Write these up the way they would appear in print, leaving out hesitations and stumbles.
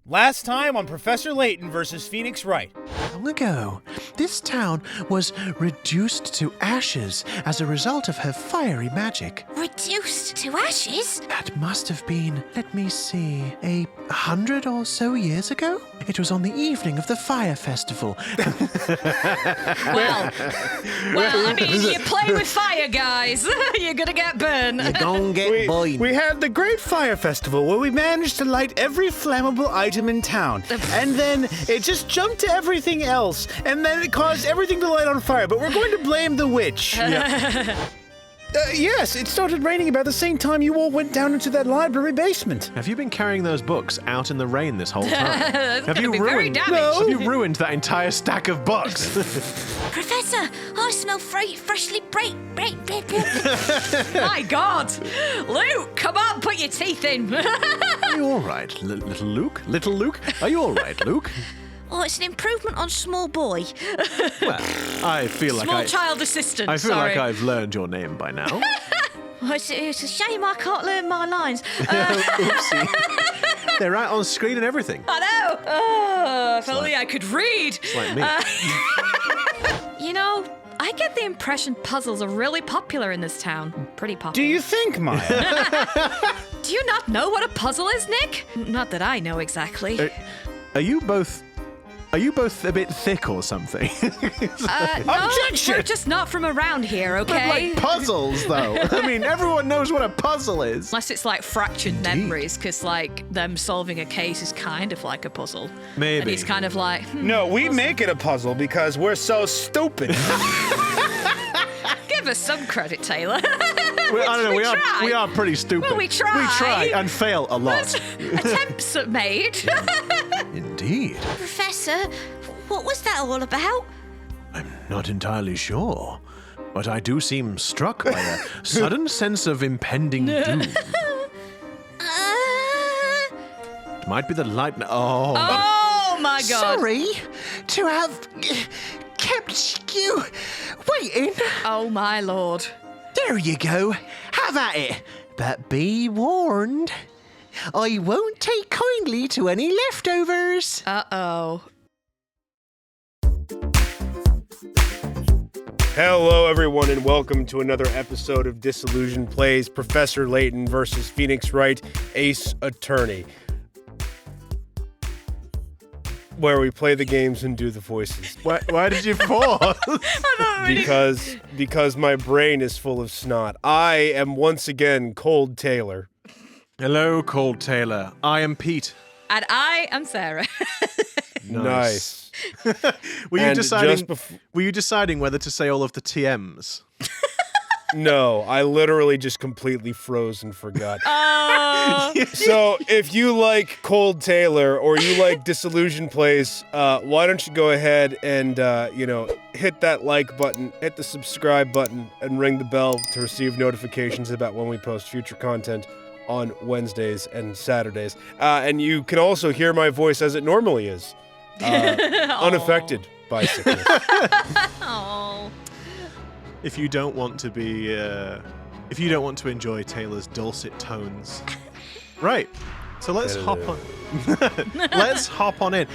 Last time on Professor Layton versus Phoenix Wright. Long ago, this town was reduced to ashes as a result of her fiery magic. Reduced to ashes? That must have been, let me see, 100 or so years ago? It was on the evening of the fire festival. Well, I mean, you play with fire, guys. You're gonna get burned. You're gonna get burned. We had the Great Fire Festival where we managed to light every flammable item in town. And then it just jumped to everything else. And then it caused everything to light on fire. But we're going to blame the witch. Yes, it started raining about the same time you all went down into that library basement. Have you been carrying those books out in the rain this whole time? Have you ruined that entire stack of books? Professor, I smell freshly break. My God. Luke, come on, put your teeth in. Are you all right, little Luke? Little Luke? Are you all right, Luke? Oh, it's an improvement on small boy. Well, I feel like Small child assistant, I feel like I've learned your name by now. Oh, it's a shame I can't learn my lines. Oopsie. They're right on screen and everything. I know. Oh, if only I could read. It's like me. You know, I get the impression puzzles are really popular in this town. Pretty popular. Do you think, Maya? Do you not know what a puzzle is, Nick? Not that I know exactly. Are you both a bit thick or something? No, we're just not from around here, okay? Like puzzles, though. I mean, everyone knows what a puzzle is. Unless it's like fractured memories, because like them solving a case is kind of like a puzzle. Maybe. And he's kind of like, No, we make it a puzzle because we're so stupid. give us some credit, Taylor. I don't know. We are pretty stupid. Well, we try. We try and fail a lot. Attempts are made. Indeed. Professor, what was that all about? I'm not entirely sure, but I do seem struck by a sudden sense of impending doom. It might be the lightning. Oh my God. Sorry to have kept you waiting. Oh my Lord. There you go. Have at it. But be warned, I won't take kindly to any leftovers. Uh-oh. Hello, everyone, and welcome to another episode of Disillusion Plays Professor Layton versus Phoenix Wright, Ace Attorney, where we play the games and do the voices. Why did you pause? Because my brain is full of snot. I am once again Cold Taylor. Hello, Cold Taylor. I am Pete. And I am Sarah. Nice. Were And you deciding whether to say all of the TMs? No, I literally just completely froze and forgot. So if you like Cold Taylor or you like Disillusion Plays, why don't you go ahead and, hit that like button, hit the subscribe button, and ring the bell to receive notifications about when we post future content on Wednesdays and Saturdays. And you can also hear my voice as it normally is, unaffected by sickness. Oh. If you don't want to be, if you don't want to enjoy Taylor's dulcet tones, right? So let's hop on. Let's hop on in.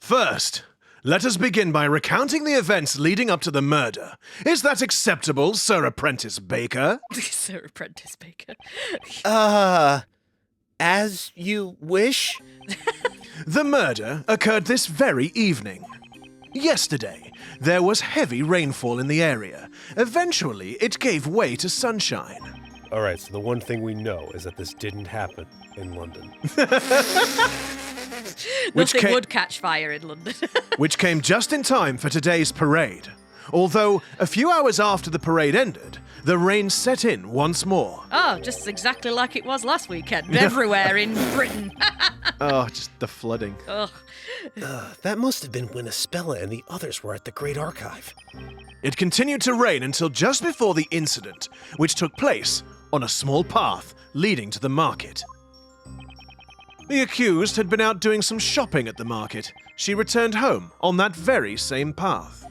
First, let us begin by recounting the events leading up to the murder. Is that acceptable, Sir Apprentice Baker? Sir Apprentice Baker. As you wish. The murder occurred this very evening. Yesterday, there was heavy rainfall in the area. Eventually, it gave way to sunshine. All right, so the one thing we know is that this didn't happen in London. Nothing would catch fire in London. Which came just in time for today's parade. Although, a few hours after the parade ended, the rain set in once more. Oh, just exactly like it was last weekend. Everywhere in Britain. Oh, just the flooding. Ugh. That must have been when Espella and the others were at the Great Archive. It continued to rain until just before the incident, which took place on a small path leading to the market. The accused had been out doing some shopping at the market. She returned home on that very same path.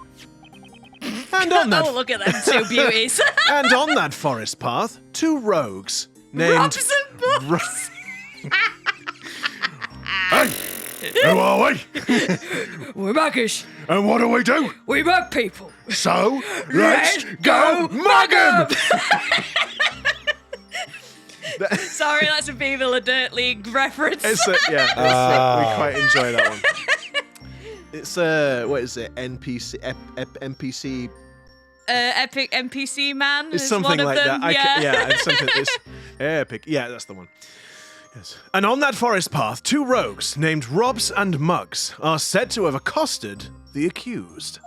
And on that, Oh, look at them two beauties. and on that forest path, 2 rogues named Robs and Bugs. Hey, who are we? We're muggish. And what do we do? We mug people. So, let's go mug 'em! Sorry, that's a Viva La Dirt League reference. we quite enjoy that one. It's what is it? NPC. Epic NPC man. It's is something one of like them. that. It's something. It's epic. Yeah, that's the one. Yes. And on that forest path, 2 rogues named Robs and Mugs are said to have accosted the accused.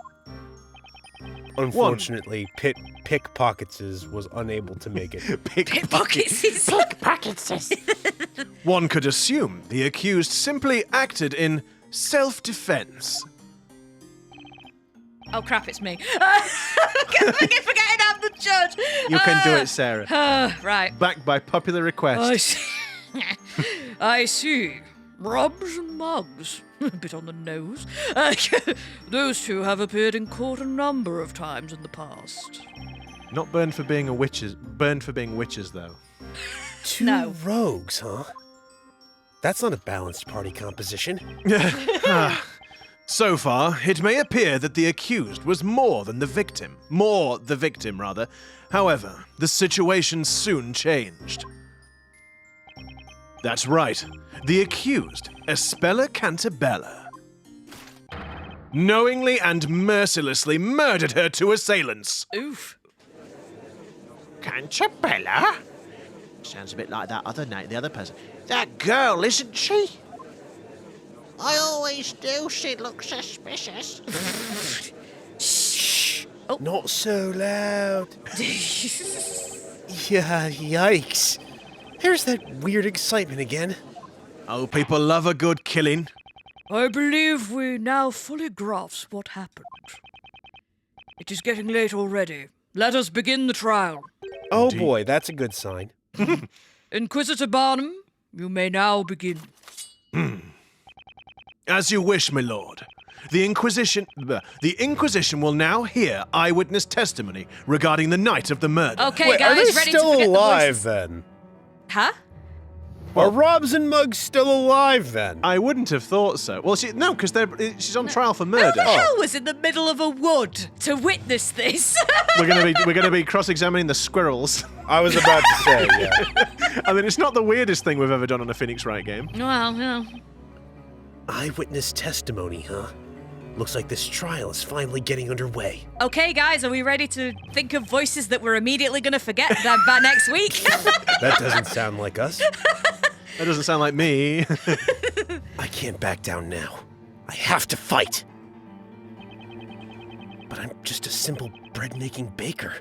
Unfortunately, Pickpockets was unable to make it. Pickpockets. One could assume the accused simply acted in self-defense. Oh crap! It's me. I keep forgetting I'm the judge. You can do it, Sarah. Right. Backed by popular request. I see. I see. Robs and Mugs. A bit on the nose. Those 2 have appeared in court a number of times in the past. Not burned for being witches, though. 2 rogues, huh? That's not a balanced party composition. So far, it may appear that the accused was more the victim, rather. However, the situation soon changed. That's right. The accused, Espella Cantabella, knowingly and mercilessly murdered her 2 assailants. Oof. Cantabella? Sounds a bit like that other name, the other person. That girl, isn't she? I always do. She looks suspicious. Shh! Oh. Not so loud. Yeah, yikes. There's that weird excitement again. Oh, people love a good killing. I believe we now fully grasp what happened. It is getting late already. Let us begin the trial. Oh boy, that's a good sign. Inquisitor Barnum, you may now begin. As you wish, my lord. The Inquisition will now hear eyewitness testimony regarding the night of the murder. Okay, Wait, guys, are they ready still to forget alive the voices. then? Huh? Are Robs and Mugs still alive then? I wouldn't have thought so. Well, because she's on trial for Who murder. the hell was in the middle of a wood to witness this? We're gonna be cross-examining the squirrels. I was about to say, yeah. I mean, it's not the weirdest thing we've ever done on a Phoenix Wright game. Well. Eyewitness testimony, huh? Looks like this trial is finally getting underway. Okay, guys, are we ready to think of voices that we're immediately going to forget by next week? That doesn't sound like us. That doesn't sound like me. I can't back down now. I have to fight. But I'm just a simple bread-making baker,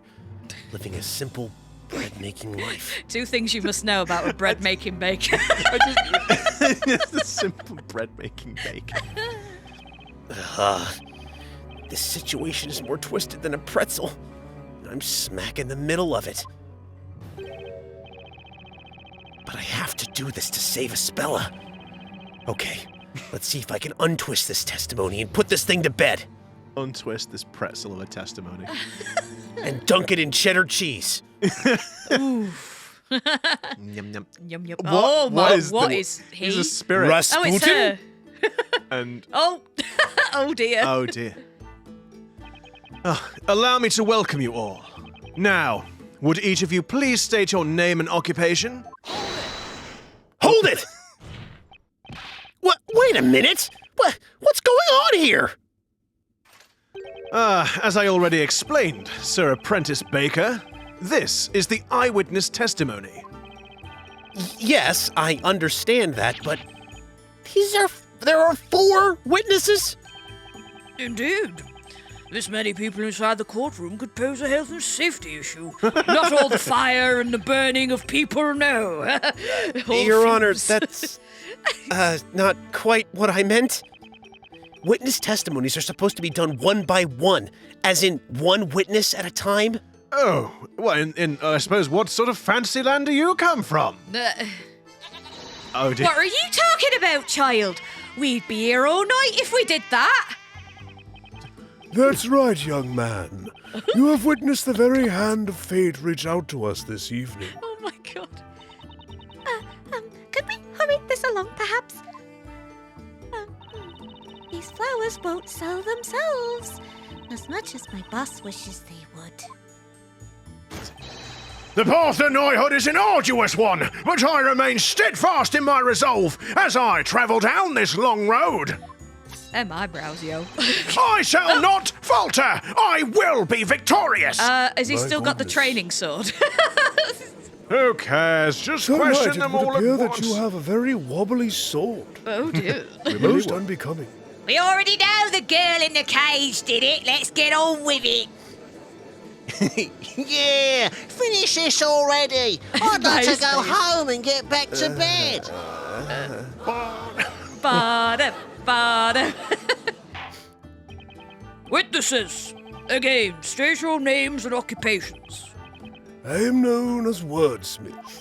living a simple bread-making life. 2 things you must know about a bread-making baker. It's the simple bread-making baker. This situation is more twisted than a pretzel. I'm smack in the middle of it. But I have to do this to save Espella. Okay, let's see if I can untwist this testimony and put this thing to bed. Untwist this pretzel of a testimony. And dunk it in cheddar cheese. Oof. Yum, yum. Yum, yum. What is he? He's a spirit. Rasputin? Oh, it's her. And Oh, oh dear. oh dear. Allow me to welcome you all. Now, would each of you please state your name and occupation? Hold it! What? Wait a minute! What's going on here? As I already explained, Sir Apprentice Baker, this is the eyewitness testimony. Yes, I understand that, but there are 4 witnesses? Indeed. This many people inside the courtroom could pose a health and safety issue. Not all the fire and the burning of people, no. Your Honor, that's not quite what I meant. Witness testimonies are supposed to be done one by one, as in one witness at a time. Oh, well, in I suppose, what sort of fantasy land do you come from? Oh dear. What are you talking about, child? We'd be here all night if we did that. That's right, young man. You have witnessed the very hand of fate reach out to us this evening. Oh my god. Could we hurry this along, perhaps? These flowers won't sell themselves, as much as my boss wishes they would. The path to knighthood is an arduous one, but I remain steadfast in my resolve as I travel down this long road. Them eyebrows, yo. I shall not falter. I will be victorious. Has he My still got the goodness. training sword? Who cares? Just Sir Knight, question it them would all appear at that once. you have a very wobbly sword. Oh dear. Most unbecoming. We already know the girl in the cage did it. Let's get on with it. Yeah, finish this already. I'd like to go Nice. home and get back to bed. Bada, bada. Witnesses, again, state your names and occupations. I am known as Wordsmith.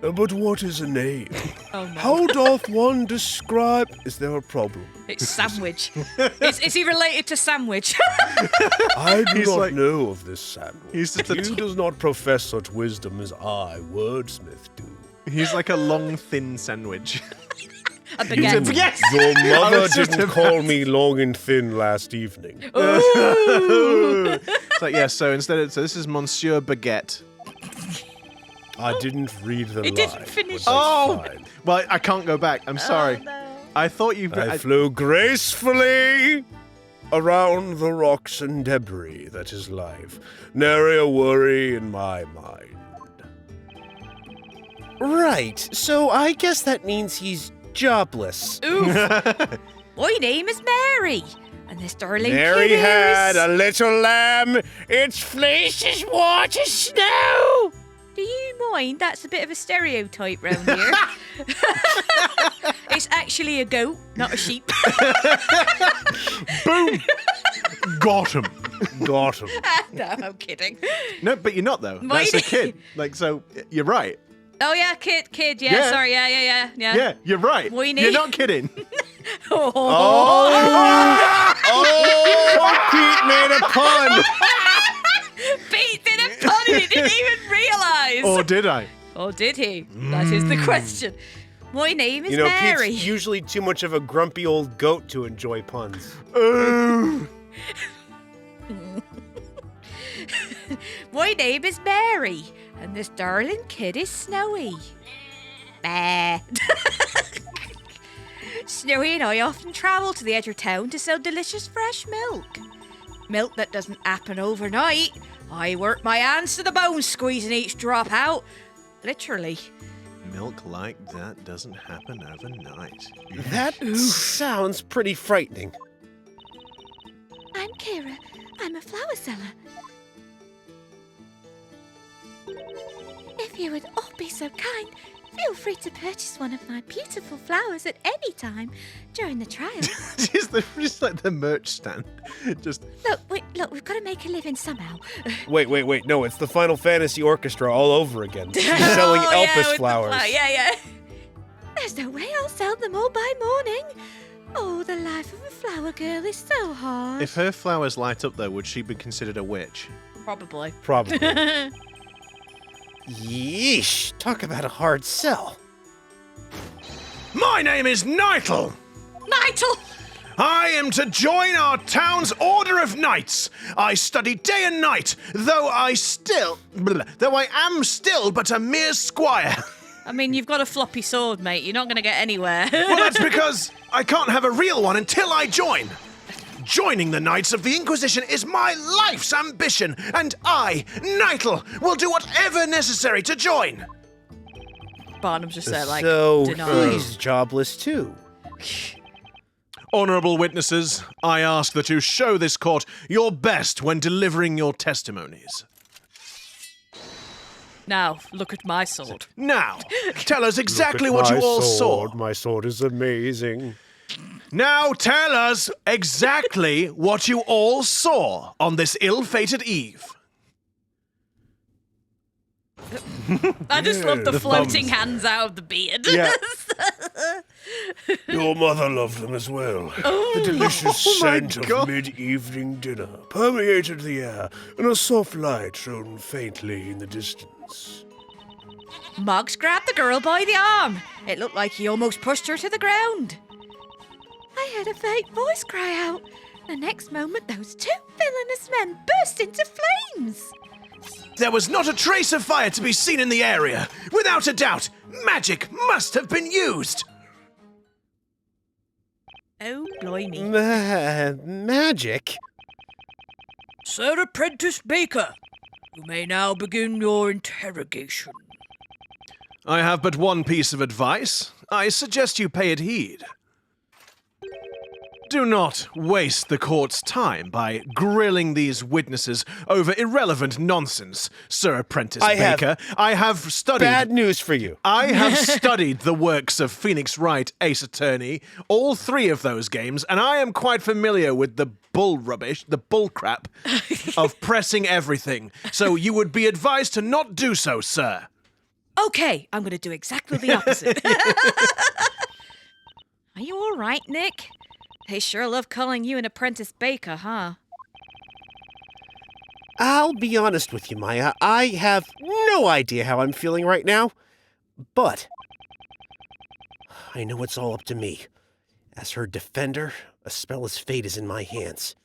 But what is a name? Oh no. How doth one describe... Is there a problem? It's Sandwich. Is he related to Sandwich? I do He's not like- know of this sandwich. He's just a He does not profess such wisdom as I, Wordsmith, do. He's like a long, thin sandwich. A baguette. Yes! Your mother was just didn't about call me long and thin last evening. It's like, yeah, so this is Monsieur Baguette. I didn't read the line. didn't finish. but Oh! that's fine. Well, I can't go back. I'm sorry. Oh, no. I thought you... I flew gracefully around the rocks and debris that is life. Nary a worry in my mind. Right, so I guess that means he's jobless. Oof. My name is Mary, and this darling Mary kid had is... a little lamb. Its fleece is white as snow. Do you mind? That's a bit of a stereotype round here. It's actually a goat, not a sheep. Boom! Got him. Got him. No, I'm kidding. No, but you're not, though. Mine- That's a kid. Like, so, you're right. Oh yeah, kid. Yeah, Yeah. sorry. Yeah. Yeah, you're right. Weenie. You're not kidding. Oh, Pete made a pun. Pete did a pun and he didn't even realise. Or did I? Or did he? That is the question. My name is You know, Mary. Pete's usually too much of a grumpy old goat to enjoy puns. My name is Mary, and this darling kid is Snowy. Bah. Snowy and I often travel to the edge of town to sell delicious fresh milk. Milk that doesn't happen overnight. I work my hands to the bone squeezing each drop out. Literally. Milk like that doesn't happen overnight. That sounds pretty frightening. I'm Kira. I'm a flower seller. If you would all be so kind, feel free to purchase one of my beautiful flowers at any time during the trial. just like the merch stand. Just Look, we've got to make a living somehow. Wait. No, it's the Final Fantasy Orchestra all over again. She's selling Oh, Elpis with the flowers. Yeah. There's no way I'll sell them all by morning. Oh, the life of a flower girl is so hard. if her flowers light up, though, would she be considered a witch? Probably. Probably. Yeesh, talk about a hard sell. My name is Nightle. Nightle! I am to join our town's Order of Knights. I study day and night, though I am still but a mere squire. I mean, you've got a floppy sword, mate. You're not going to get anywhere. Well, that's because I can't have a real one until I join. Joining the Knights of the Inquisition is my life's ambition, and I, Nightle, will do whatever necessary to join. Barnum's just there, like, So denied. he's jobless too. Honourable witnesses, I ask that you show this court your best when delivering your testimonies. Now, look at my sword. Now, tell us exactly Look what at you my all sword. saw. My sword is amazing. Now tell us exactly what you all saw on this ill-fated eve. I just love the The floating thumbs. hands out of the beard. Yeah. Your mother loved them as well. The delicious Oh my scent God. of mid-evening dinner permeated the air, and a soft light shone faintly in the distance. Muggs grabbed the girl by the arm. It looked like he almost pushed her to the ground. I heard a faint voice cry out. The next moment, those two villainous men burst into flames. There was not a trace of fire to be seen in the area. Without a doubt, magic must have been used. Oh, blimey. Magic? Sir Apprentice Baker, you may now begin your interrogation. I have but one piece of advice. I suggest you pay it heed. Do not waste the court's time by grilling these witnesses over irrelevant nonsense, Sir Apprentice Baker. I have studied. Bad news for you. I have studied the works of Phoenix Wright, Ace Attorney, all three of those games, and I am quite familiar with the bull rubbish, the bull crap of pressing everything. So you would be advised to not do so, sir. Okay, I'm going to do exactly the opposite. Are you all right, Nick? They sure love calling you an Apprentice Baker, huh? I'll be honest with you, Maya. I have no idea how I'm feeling right now, but I know it's all up to me. As her defender, Espella's fate is in my hands.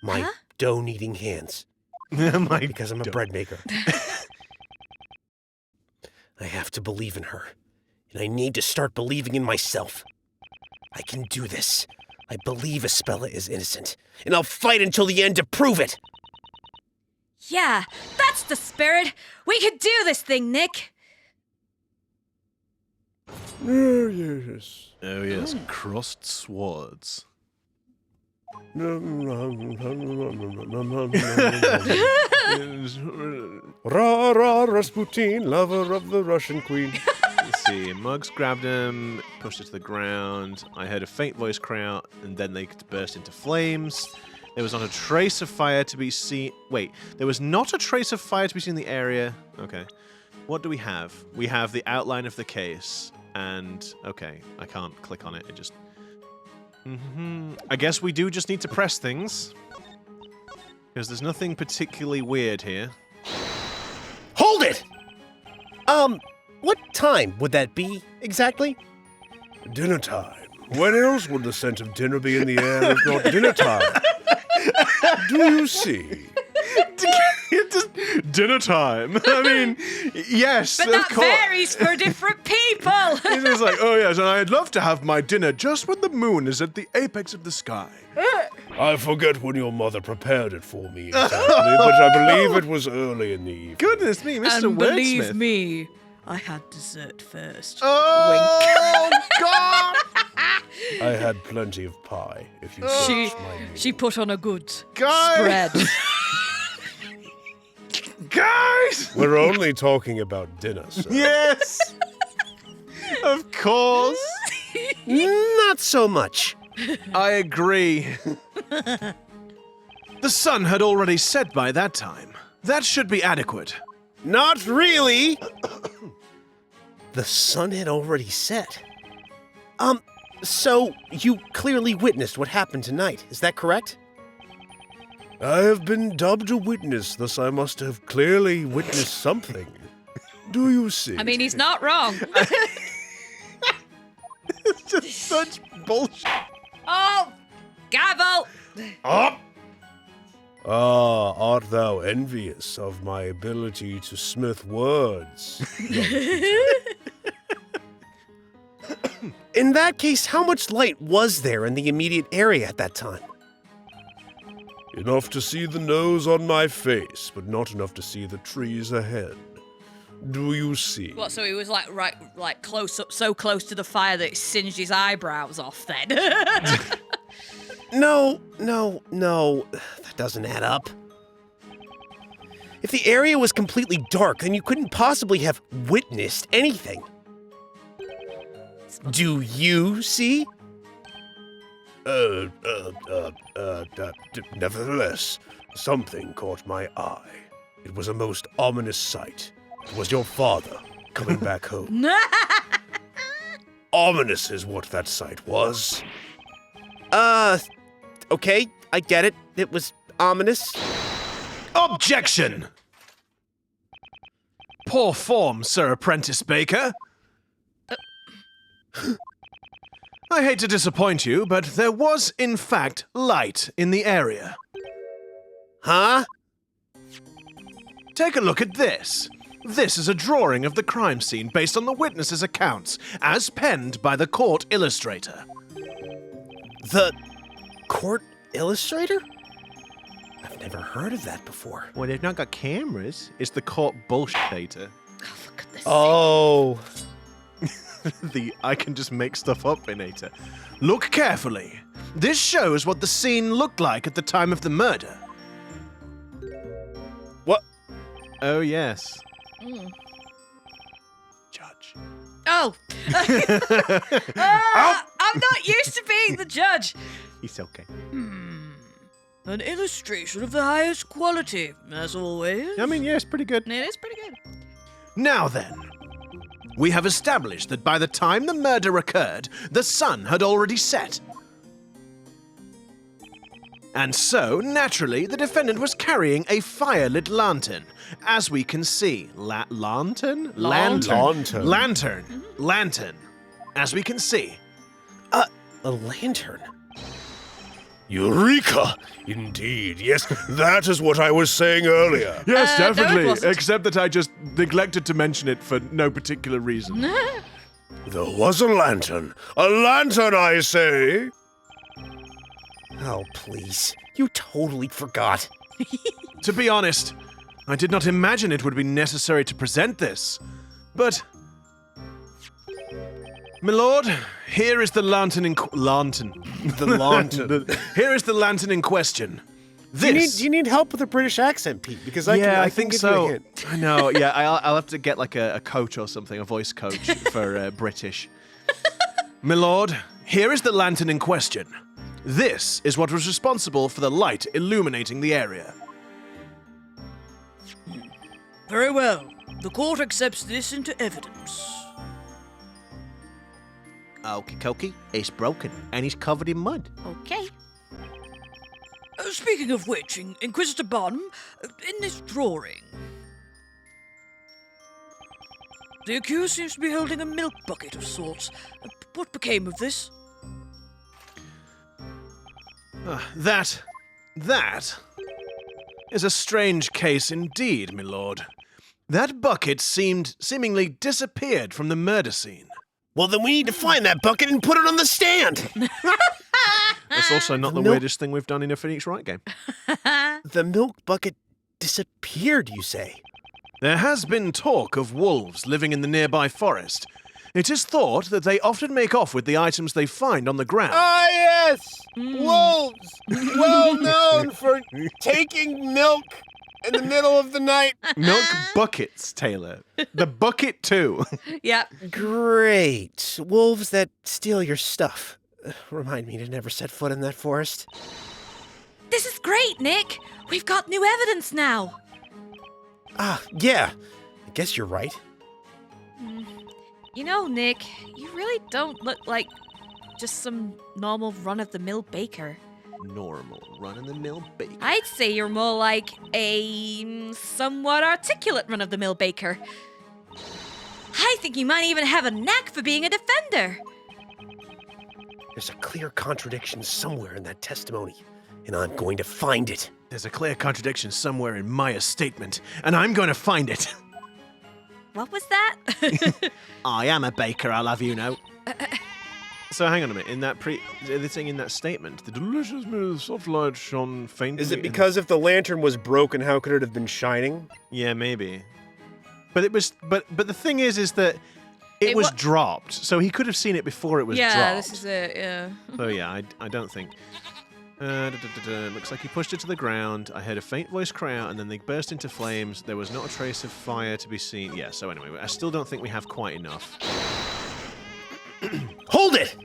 My dough-kneading hands. Because I'm a bread maker. I have to believe in her, and I need to start believing in myself. I can do this. I believe Espella is innocent, and I'll fight until the end to prove it. Yeah, that's the spirit. We could do this thing, Nick. Oh, yes. Oh yes, crossed swords. Ra ra Rasputin, lover of the Russian queen. Let's see. Muggs grabbed him, pushed her to the ground. I heard a faint voice cry out, and then they burst into flames. There was not a trace of fire to be seen. Wait, there was not a trace of fire to be seen in the area. Okay. What do we have? We have the outline of the case, and okay, I can't click on it. It just. I guess we do just need to press things, because there's nothing particularly weird here. Hold it! What time would that be, exactly? Dinner time. When else would the scent of dinner be in the air if not dinner time? Do you see? Dinner time. I mean, yes, But of that course. varies for different people. It's just like, oh yes, and I'd love to have my dinner just when the moon is at the apex of the sky. I forget when your mother prepared it for me exactly, but I believe it was early in the evening. Goodness me, Mr. And believe Wordsmith. me, I had dessert first. Oh, God! I had plenty of pie, if you search my meal. She put on a good Guys! spread. Guys! We're only talking about dinner, sir. Yes! Of course. Not so much. I agree. The sun had already set by that time. That should be adequate. Not really. The sun had already set. So you clearly witnessed what happened tonight, is that correct? I have been dubbed a witness, thus I must have clearly witnessed something. Do you see? I mean, he's not wrong. It's just such bullshit. Oh, gavel. Ah, art thou envious of my ability to smith words? In that case, how much light was there in the immediate area at that time? Enough to see the nose on my face, but not enough to see the trees ahead. Do you see? What? So he was like close up, so close to the fire that it singed his eyebrows off. Then. No, that doesn't add up. If the area was completely dark, then you couldn't possibly have witnessed anything. Do you see? Nevertheless, something caught my eye. It was a most ominous sight. It was your father coming back home. Ominous is what that sight was. Okay, I get it. It was ominous. Objection! Poor form, Sir Apprentice Baker. I hate to disappoint you, but there was, in fact, light in the area. Huh? Take a look at this. This is a drawing of the crime scene based on the witnesses' accounts, as penned by the court illustrator. The court illustrator? I've never heard of that before. Well, they've not got cameras. It's the court bullshitator. Oh. The I can just make stuff up inator. Look carefully. This shows what the scene looked like at the time of the murder. What? Oh, yes. Judge. Oh. I'm not used to being the judge. He's okay. An illustration of the highest quality, as always. I mean, yeah, it's pretty good. It is pretty good. Now then, we have established that by the time the murder occurred, the sun had already set. And so, naturally, the defendant was carrying a fire-lit lantern, as we can see. Lantern? Lantern. Lantern. As we can see. A lantern. Eureka! Indeed, yes, that is what I was saying earlier. Yes, no, it definitely. wasn't. Except that I just neglected to mention it for no particular reason. There was a lantern. A lantern, I say! Oh, please. You totally forgot. To be honest, I did not imagine it would be necessary to present this. But, my lord, here is the lantern in The lantern. Here is the lantern in question. Do This. you need help with a British accent, Pete? Because I I can think give you a so. hint. I know. Yeah, I'll have to get like a coach or something, a voice coach for British. My lord, here is the lantern in question. This is what was responsible for the light illuminating the area. Very well. The court accepts this into evidence. Okie dokie, it's broken and it's covered in mud. Okay. Speaking of which, Inquisitor Bonham, in this drawing, the accused seems to be holding a milk bucket of sorts. What became of this? That is a strange case indeed, my lord. That bucket seemingly disappeared from the murder scene. Well, then we need to find that bucket and put it on the stand. That's also not the Nope. weirdest thing we've done in a Phoenix Wright game. The milk bucket disappeared, you say? There has been talk of wolves living in the nearby forest. It is thought that they often make off with the items they find on the ground. Ah, yes! Wolves! Well known for taking milk in the middle of the night. Milk buckets, Taylor. The bucket too. Yep. Great. Wolves that steal your stuff. Remind me to never set foot in that forest. This is great, Nick. We've got new evidence now. Ah, yeah. I guess you're right. You know, Nick, you really don't look like just some normal run-of-the-mill baker. Normal run-in-the-mill baker. I'd say you're more like a somewhat articulate run-of-the-mill baker. I think you might even have a knack for being a defender. There's a clear contradiction somewhere in that testimony, and I'm going to find it. There's a clear contradiction somewhere in Maya's statement, and I'm going to find it. What was that? I am a baker, I'll have you know. So hang on a minute. In that the thing in that statement, the delicious soft light shone faintly. Is it because if the lantern was broken, how could it have been shining? Yeah, maybe. But it was. But the thing is that it was dropped, so he could have seen it before it was dropped. Yeah, this is it, yeah. So yeah, I don't think. Looks like he pushed it to the ground. I heard a faint voice cry out, and then they burst into flames. There was not a trace of fire to be seen. Yeah, so anyway, I still don't think we have quite enough. Hold it!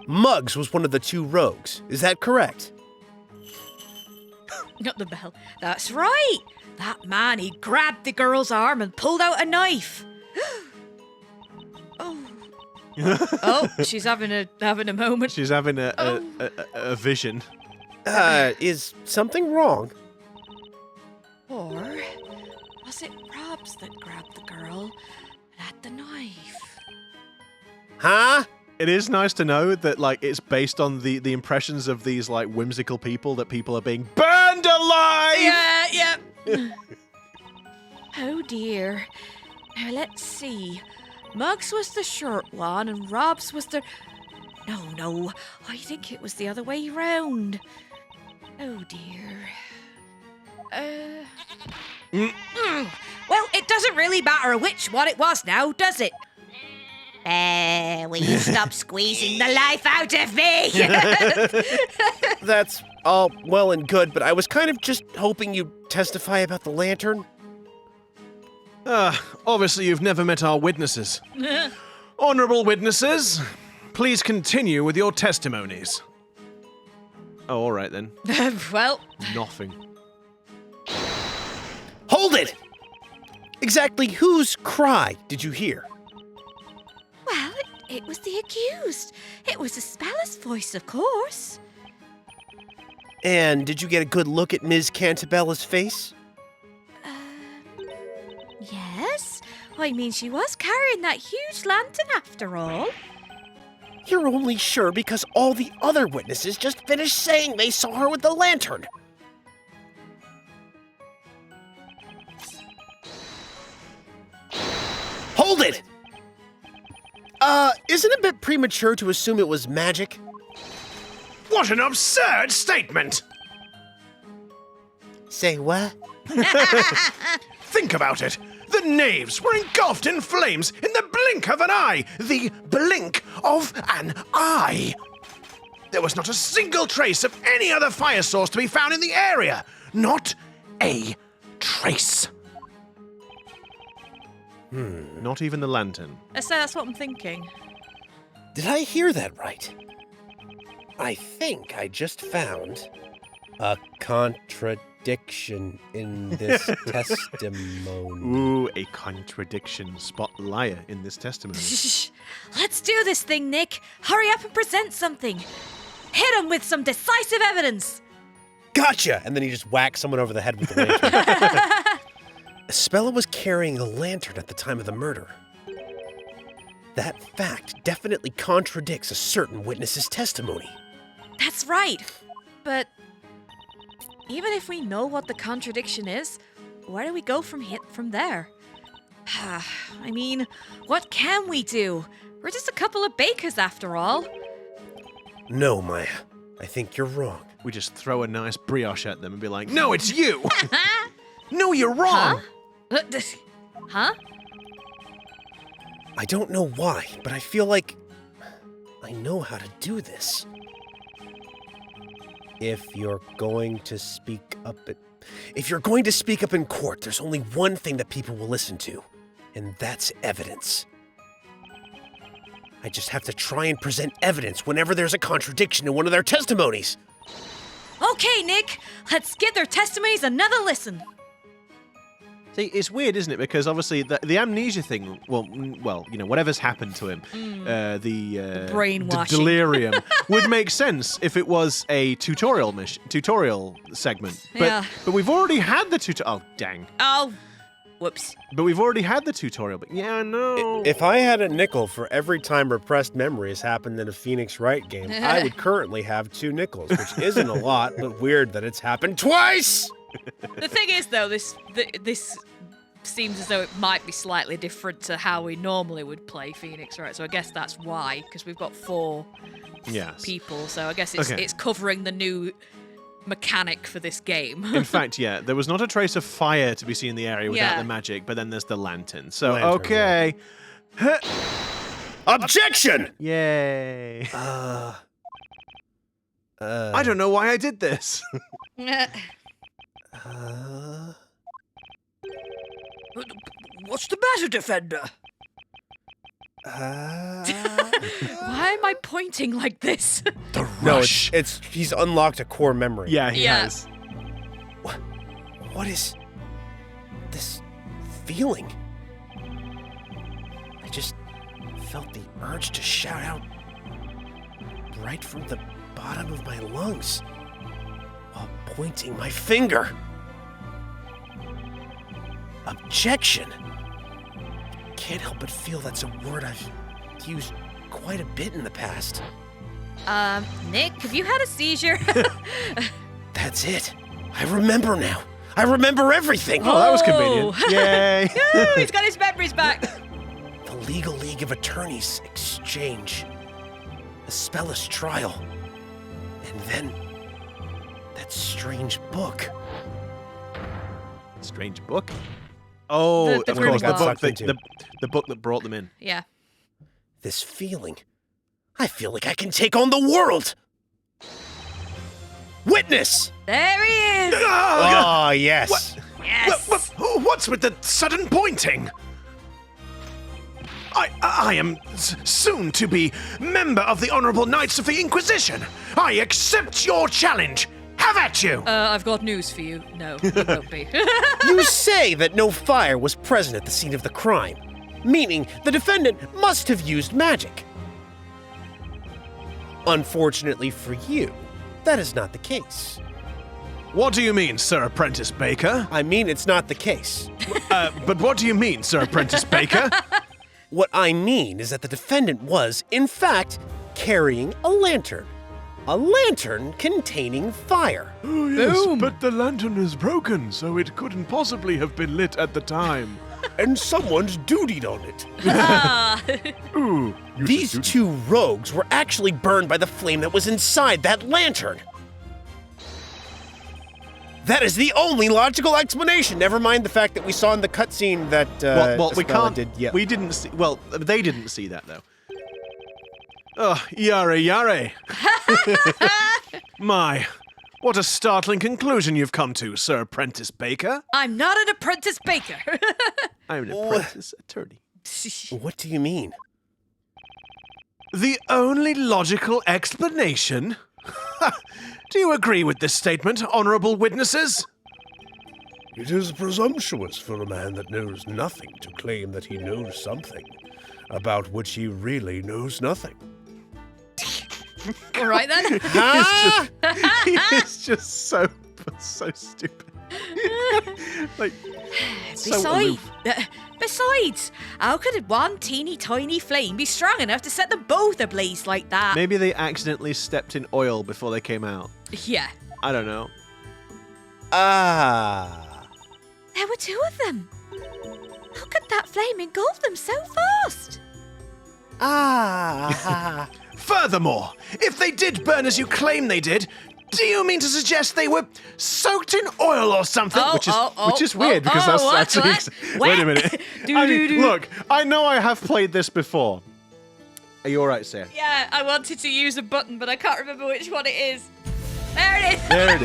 Muggs was one of the two rogues. Is that correct? Not the bell. That's right. That man, he grabbed the girl's arm and pulled out a knife. Oh. Oh, she's having a moment. She's having a vision. Is something wrong? Or was it Robs that grabbed the girl and had the knife? Huh? It is nice to know that, like, it's based on the impressions of these, like, whimsical people that people are being burned alive! Yeah. Oh dear. Now let's see. Muggs was the short one and Robs was the... No. I think it was the other way round. Oh dear. Well, it doesn't really matter which one it was now, does it? Will you stop squeezing the life out of me? That's all well and good, but I was kind of just hoping you'd testify about the lantern. Obviously you've never met our witnesses. Honorable witnesses, please continue with your testimonies. Oh, all right then. Well, Nothing. Hold it! Exactly whose cry did you hear? well, it was the accused. It was Espella's voice, of course. And did you get a good look at Ms. Cantabella's face? Yes. I mean, she was carrying that huge lantern after all. You're only sure because all the other witnesses just finished saying they saw her with the lantern. Hold it! Isn't it a bit premature to assume it was magic? What an absurd statement! Say what? Think about it. The knaves were engulfed in flames in the blink of an eye. The blink of an eye. There was not a single trace of any other fire source to be found in the area. Not a trace. Not even the lantern. I say that's what I'm thinking. Did I hear that right? I think I just found a contradiction in this testimony. Ooh, a contradiction. Spot liar in this testimony. Shh. Let's do this thing, Nick. Hurry up and present something. Hit him with some decisive evidence. Gotcha! And then he just whacks someone over the head with the lantern. Espella was carrying a lantern at the time of the murder. That fact definitely contradicts a certain witness's testimony. That's right. But even if we know what the contradiction is, where do we go from there? I mean, what can we do? We're just a couple of bakers after all. No, Maya. I think you're wrong. We just throw a nice brioche at them and be like, No, it's you. No, you're wrong. Huh? I don't know why, but I feel like I know how to do this. If you're going to speak up in court, there's only one thing that people will listen to, and that's evidence. I just have to try and present evidence whenever there's a contradiction in one of their testimonies. Okay, Nick. Let's give their testimonies another listen. See, it's weird, isn't it? Because obviously the amnesia thing, well, you know, whatever's happened to him, the brainwashing. delirium would make sense if it was a tutorial segment. Yeah. But we've already had the tutorial. Oh, dang. Oh, whoops. But we've already had the tutorial. But yeah, no. If I had a nickel for every time repressed memories happened in a Phoenix Wright game, I would currently have 2 nickels, which isn't a lot, but weird that it's happened twice! The thing is, though, this seems as though it might be slightly different to how we normally would play Phoenix, right? So I guess that's why, because we've got 4 people. So I guess it's covering the new mechanic for this game. In fact, yeah, there was not a trace of fire to be seen in the area without the magic, but then there's the lantern. So, okay. Objection! Yay. I I don't know why I did this. What's the matter, Defender? Why am I pointing like this? The No, rush. he's unlocked a core memory. Yeah, he has. What is this feeling? I just felt the urge to shout out right from the bottom of my lungs while pointing my finger. Objection. Can't help but feel that's a word I've used quite a bit in the past. Nick, have you had a seizure? That's it. I remember now. I remember everything. Oh, that was convenient. Yay. Ooh, he's got his memories back. The Legal League of Attorneys exchange. Espella's trial. And then that strange book. Strange book? Oh, The of course, group the book that brought them in. Yeah. This feeling. I feel like I can take on the world. Witness! There he is. Oh, yes. What? Yes. What's with the sudden pointing? I am soon to be member of the Honorable Knights of the Inquisition. I accept your challenge. Have at you! I've got news for you. No, you won't be. You say that no fire was present at the scene of the crime, meaning the defendant must have used magic. Unfortunately for you, that is not the case. What do you mean, Sir Apprentice Baker? I mean, it's not the case. But what do you mean, Sir Apprentice Baker? What I mean is that the defendant was, in fact, carrying a lantern. A lantern containing fire. Oh, yes, Boom. but the lantern is broken, so it couldn't possibly have been lit at the time. And someone's dutied on it. Ah. Ooh, you These said two rogues were actually burned by the flame that was inside that lantern. That is the only logical explanation. Never mind the fact that we saw in the cutscene that Well, we Espella can't. did. Yeah. We didn't see. Well, they didn't see that though. Oh, yare yare. My, what a startling conclusion you've come to, Sir Apprentice Baker. I'm not an apprentice baker. I'm an apprentice attorney. What do you mean? The only logical explanation? Do you agree with this statement, honorable witnesses? It is presumptuous for a man that knows nothing to claim that he knows something about which he really knows nothing. All right then. He is just so stupid. Like, so aloof. Besides, how could one teeny tiny flame be strong enough to set them both ablaze like that? Maybe they accidentally stepped in oil before they came out. Yeah. I don't know. Ah. There were two of them. How could that flame engulf them so fast? Ah. Furthermore, if they did burn as you claim they did, do you mean to suggest they were soaked in oil or something? Which is weird because that's what, actually. what? Wait a minute. I mean, look, I know I have played this before. Are you all right, Sarah? Yeah, I wanted to use a button, but I can't remember which one it is. There it is. There it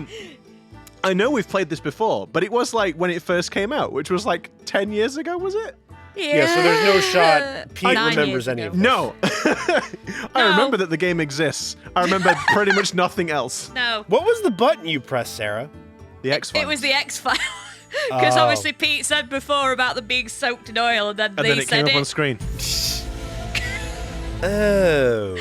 is. I know we've played this before, but it was like when it first came out, which was like 10 years ago, was it? Yeah, so there's no shot Pete 9 remembers years any ago. of it. No. I No. remember that the game exists. I remember pretty much nothing else. No. What was the button you pressed, Sarah? The X-Files. It was the X-File. Because Oh. obviously Pete said before about them being soaked in oil, and then And they then it said came up on it. screen. Oh.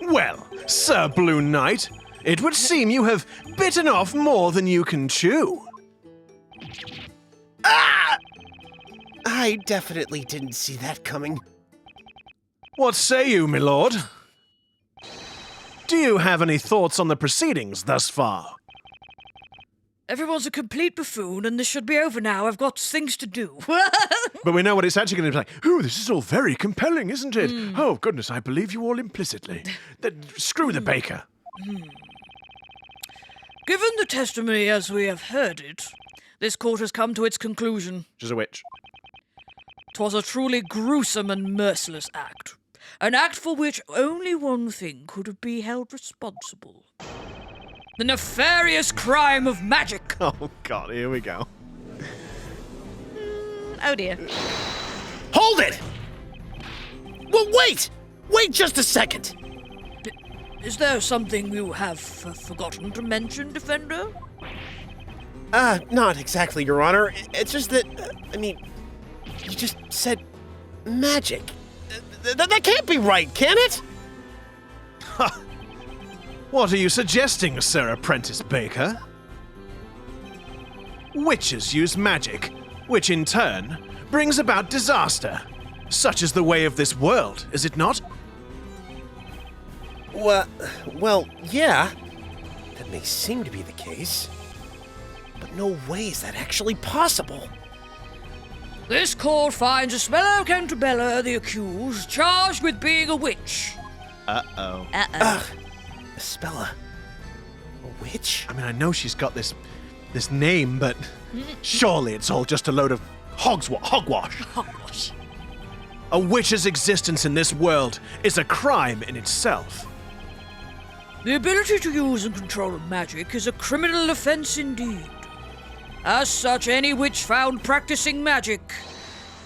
Well, Sir Blue Knight, it would seem you have bitten off more than you can chew. I definitely didn't see that coming. What say you, my lord? Do you have any thoughts on the proceedings thus far? Everyone's a complete buffoon, and this should be over now. I've got things to do. But we know what it's actually going to be like. Ooh, this is all very compelling, isn't it? Oh, goodness, I believe you all implicitly. Screw the baker. Given the testimony as we have heard it, this court has come to its conclusion. She's a witch. 'Twas a truly gruesome and merciless act. An act for which only one thing could be held responsible. The nefarious crime of magic. Oh, God, here we go. Oh dear. Hold it! Well, wait! Wait just a second! Is there something you have forgotten to mention, Defender? Not exactly, Your Honor. It's just that, you just said magic. That can't be right, can it? What are you suggesting, Sir Apprentice Baker? Witches use magic, which in turn brings about disaster. Such is the way of this world, is it not? Well, yeah. That may seem to be the case. But no way is that actually possible. This court finds Espella Cantabella, the accused, charged with being a witch. Uh-oh. Espella. A witch? I mean, I know she's got this name, but surely it's all just a load of hogwash. Hogwash. A witch's existence in this world is a crime in itself. The ability to use and control magic is a criminal offense indeed. As such, any witch found practicing magic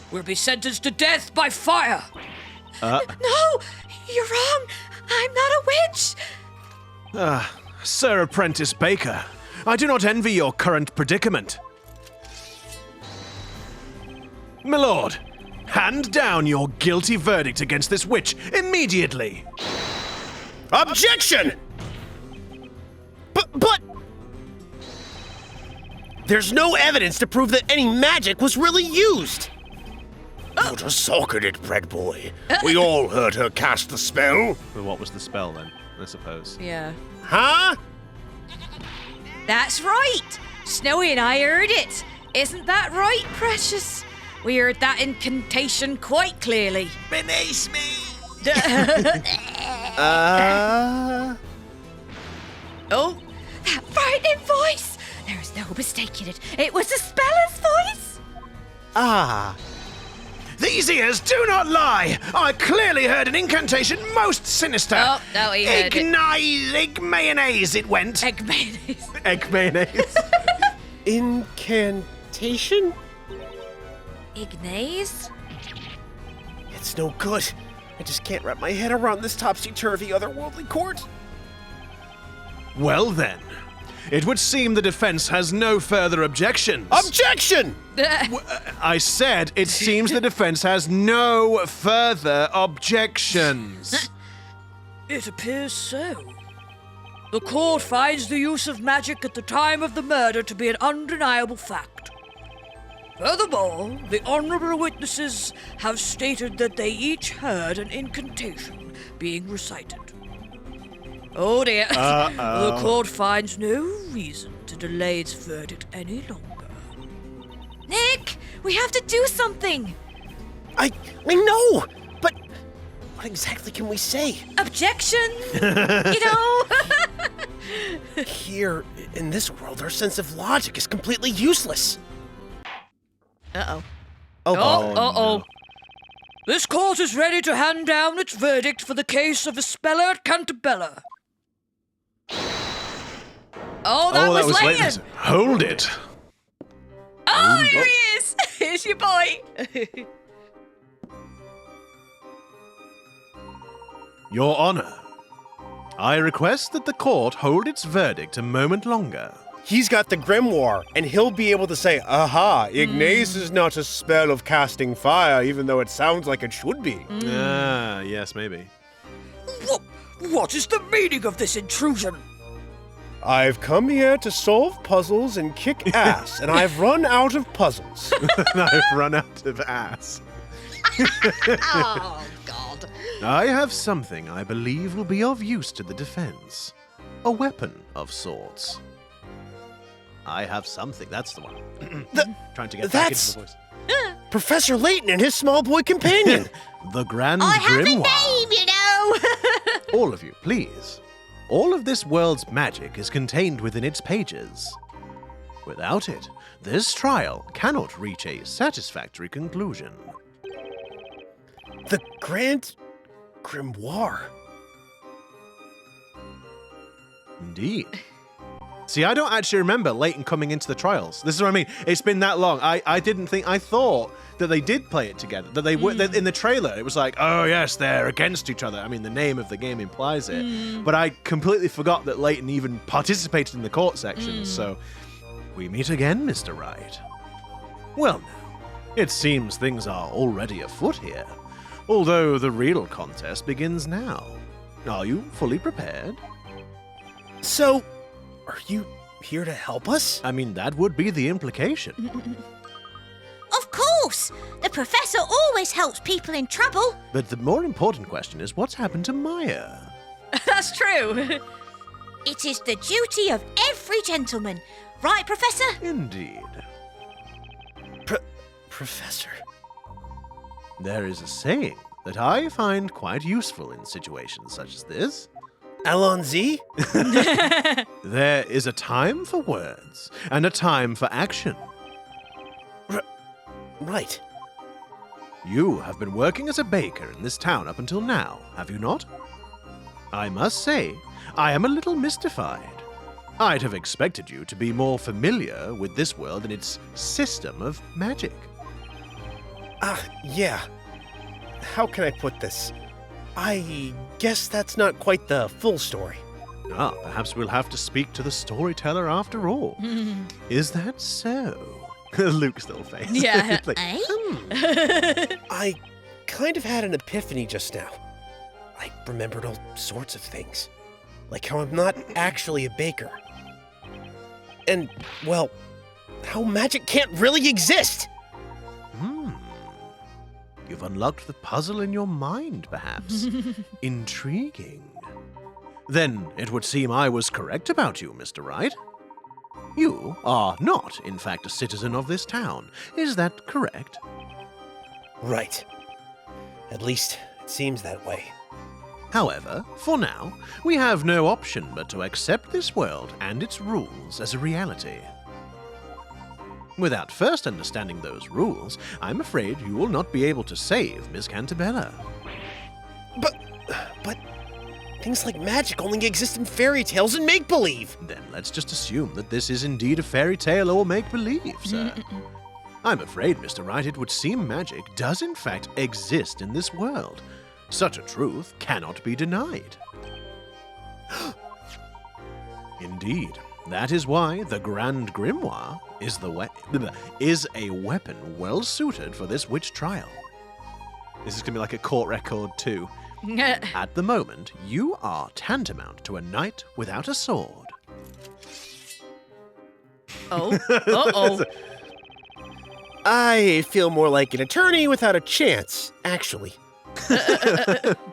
will be sentenced to death by fire. No, you're wrong. I'm not a witch. Sir Apprentice Baker, I do not envy your current predicament. My lord, hand down your guilty verdict against this witch immediately. Objection! But... There's no evidence to prove that any magic was really used. Put a sock in it, bread boy. We all heard her cast the spell. Well, what was the spell then, I suppose? Yeah. Huh? That's right. Snowy and I heard it. Isn't that right, Precious? We heard that incantation quite clearly. Beneath me! Oh, that frightening voice! There is no mistaking it. It was Espella's voice! These ears do not lie. I clearly heard an incantation most sinister. Oh, no, he heard it. Egg mayonnaise it went. Egg mayonnaise. Egg mayonnaise. Incantation? Ignace? It's no good. I just can't wrap my head around this topsy-turvy otherworldly court. Well then, it would seem the defense has no further objections. Objection! I said it seems the defense has no further objections. It appears so. The court finds the use of magic at the time of the murder to be an undeniable fact. Furthermore, the honorable witnesses have stated that they each heard an incantation being recited. Oh dear. The court finds no reason to delay its verdict any longer. Nick, we have to do something. I know, but what exactly can we say? Objection. You know. Here, in this world, our sense of logic is completely useless. Uh-oh. Uh-oh. This court is ready to hand down its verdict for the case of Espella Cantabella. Oh, that was Layton. Layton. Hold it. Oh, here he is. Here's your boy. Your Honor, I request that the court hold its verdict a moment longer. He's got the grimoire, and he'll be able to say, aha, Ignace is not a spell of casting fire, even though it sounds like it should be. Yes, maybe. What is the meaning of this intrusion? I've come here to solve puzzles and kick ass, and I've run out of puzzles. I've run out of ass. Oh, God. I have something I believe will be of use to the defense. A weapon of sorts. I have something, that's the one. Trying to get back into the voice. Professor Layton and his small boy companion. The Grand I have a Grimoire. name, you know. All of you, please. All of this world's magic is contained within its pages. Without it, this trial cannot reach a satisfactory conclusion. The Grand Grimoire. Indeed. See, I don't actually remember Layton coming into the trials. This is what I mean. It's been that long. I thought that they did play it together. That they were in the trailer. It was like, oh yes, they're against each other. I mean, the name of the game implies it. But I completely forgot that Layton even participated in the court section. So, we meet again, Mr. Wright. Well, now, it seems things are already afoot here. Although the real contest begins now. Are you fully prepared? So, are you here to help us? I mean, that would be the implication. Of course! The professor always helps people in trouble. But the more important question is, what's happened to Maya? That's true. It is the duty of every gentleman. Right, Professor? Indeed. Professor. There is a saying that I find quite useful in situations such as this. Allons-y? There is a time for words and a time for action. Right. You have been working as a baker in this town up until now, have you not? I must say, I am a little mystified. I'd have expected you to be more familiar with this world and its system of magic. Yeah. How can I put this? I guess that's not quite the full story. Perhaps we'll have to speak to the storyteller after all. Is that so? Luke's little face. Yeah. Like, I kind of had an epiphany just now. I remembered all sorts of things. Like how I'm not actually a baker. And, well, how magic can't really exist! You've unlocked the puzzle in your mind, perhaps. Intriguing. Then it would seem I was correct about you, Mr. Wright. You are not, in fact, a citizen of this town. Is that correct? Right. At least, it seems that way. However, for now, we have no option but to accept this world and its rules as a reality. Without first understanding those rules, I'm afraid you will not be able to save Miss Cantabella. But things like magic only exist in fairy tales and make-believe. Then let's just assume that this is indeed a fairy tale or make-believe, sir. I'm afraid, Mr. Wright, it would seem magic does in fact exist in this world. Such a truth cannot be denied. Indeed. That is why the Grand Grimoire is a weapon well suited for this witch trial. This is going to be like a court record too. At the moment, you are tantamount to a knight without a sword. Oh. Uh-oh. I feel more like an attorney without a chance, actually.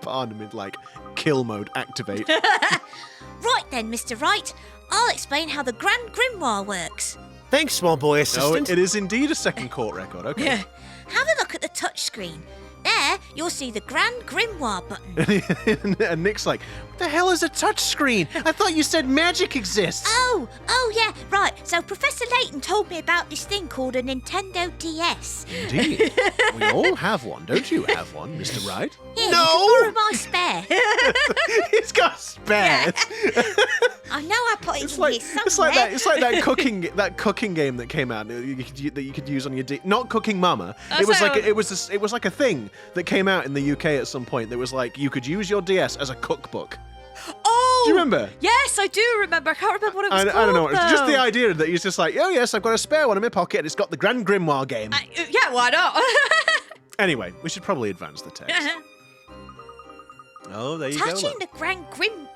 Pardon me, like kill mode activate. Right then, Mr. Wright. I'll explain how the Grand Grimoire works. Thanks, small boy assistant. Oh, it is indeed a second court record, okay. Have a look at the touchscreen. There, you'll see the Grand Grimoire button. And Nick's like, what the hell is a touch screen? I thought you said magic exists. Oh yeah, right. So Professor Layton told me about this thing called a Nintendo DS. Indeed. We all have one. Don't you have one, Mr. Wright? Here, you can borrow my spare. He's got spares. I know I put it It's in like here somewhere. it's like that cooking game that came out that you could use on your not Cooking Mama. It was like a thing that came out in the UK at some point that was like you could use your DS as a cookbook. Oh! Do you remember? Yes, I do remember. I can't remember what it was called, I don't know. It's just the though. idea that he's just like, oh yes, I've got a spare one in my pocket. And it's got the Grand Grimoire game. Yeah, why not? Anyway, we should probably advance the text. Oh, there you go. Touching Look. the Grand Grimoire.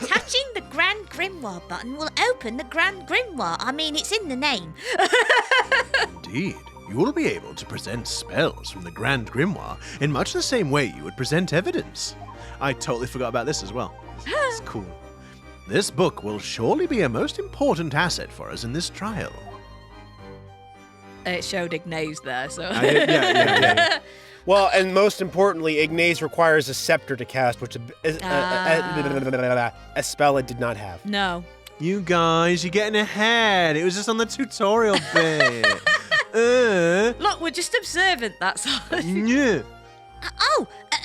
Touching the Grand Grimoire button will open the Grand Grimoire. I mean, it's in the name. Indeed. You will be able to present spells from the Grand Grimoire in much the same way you would present evidence. I totally forgot about this as well. It's cool. This book will surely be a most important asset for us in this trial. It showed Ignace there, so. Yeah. Well, and most importantly, Ignace requires a scepter to cast, which Espella did not have. No. You guys, you're getting ahead. It was just on the tutorial bit. Look, we're just observant, that's all. Yeah.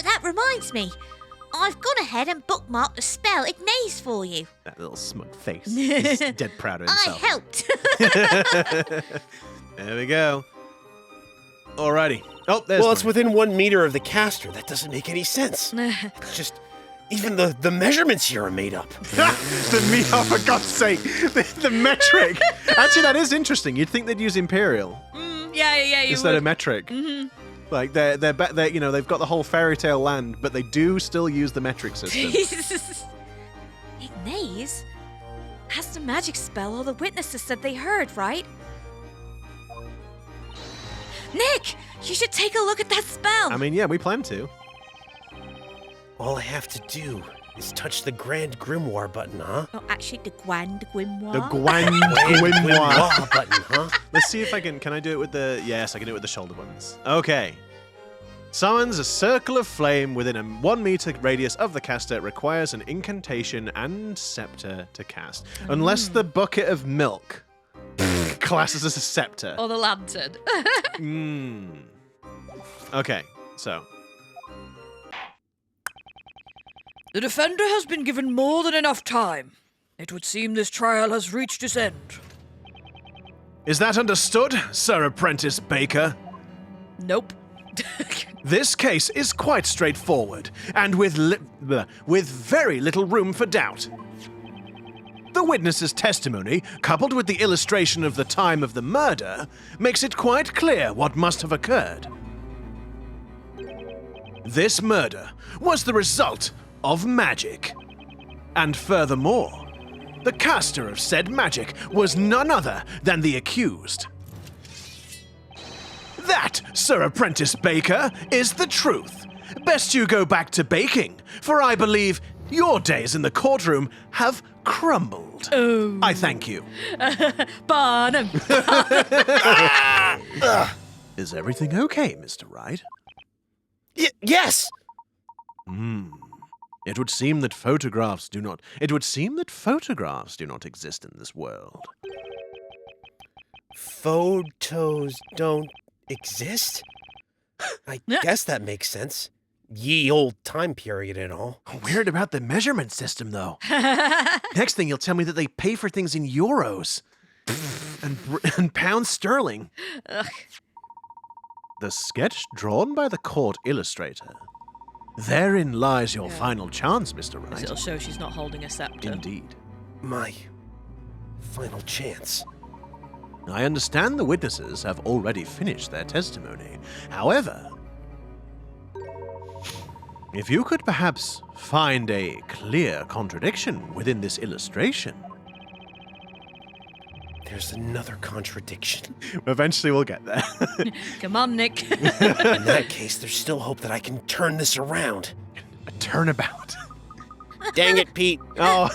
That reminds me. I've gone ahead and bookmarked the spell Ignace for you. That little smug face. He's dead proud of I himself. helped. There we go. Alrighty. Oh, there's Well, it's mine. within 1 meter of the caster. That doesn't make any sense. It's just, even the measurements here are made up. Oh, for God's sake. The metric. Actually, that is interesting. You'd think they'd use Imperial Yeah, you instead would. of metric. Like, they're they've got the whole fairy tale land, but they do still use the metric system. Ignace? That's the magic spell all the witnesses said they heard, right? Nick, you should take a look at that spell. I mean, yeah, we plan to. All I have to do is touch the Grand Grimoire button, huh? Oh, actually, the Grand Grimoire. The Grand Grimoire. Grimoire button, huh? Let's see if I can I do it with the... Yes, I can do it with the shoulder buttons. Okay. Summons a circle of flame within a 1 meter radius of the caster. Requires an incantation and scepter to cast. Unless the bucket of milk classes as a scepter. Or the lantern. Okay, so... The defender has been given more than enough time. It would seem this trial has reached its end. Is that understood, Sir Apprentice Baker? Nope. This case is quite straightforward, and with very little room for doubt. The witness's testimony, coupled with the illustration of the time of the murder, makes it quite clear what must have occurred. This murder was the result of magic. And furthermore, the caster of said magic was none other than the accused. That, Sir Apprentice Baker, is the truth. Best you go back to baking, for I believe your days in the courtroom have crumbled. Oh. I thank you. Barnum. Is everything okay, Mr. Wright? Yes! It would seem that photographs do not... It would seem that photographs do not exist in this world. Photos don't exist? I guess that makes sense. Ye old time period and all. Weird about the measurement system, though. Next thing you'll tell me that they pay for things in euros and pounds sterling. The sketch drawn by the court illustrator. Therein lies your final chance, Mr. Wright. It'll show she's not holding a scepter. Indeed. My final chance. I understand the witnesses have already finished their testimony. However, if you could perhaps find a clear contradiction within this illustration. There's another contradiction. Eventually we'll get there. Come on, Nick. In that case, there's still hope that I can turn this around. A turnabout. Dang it, Pete. Oh,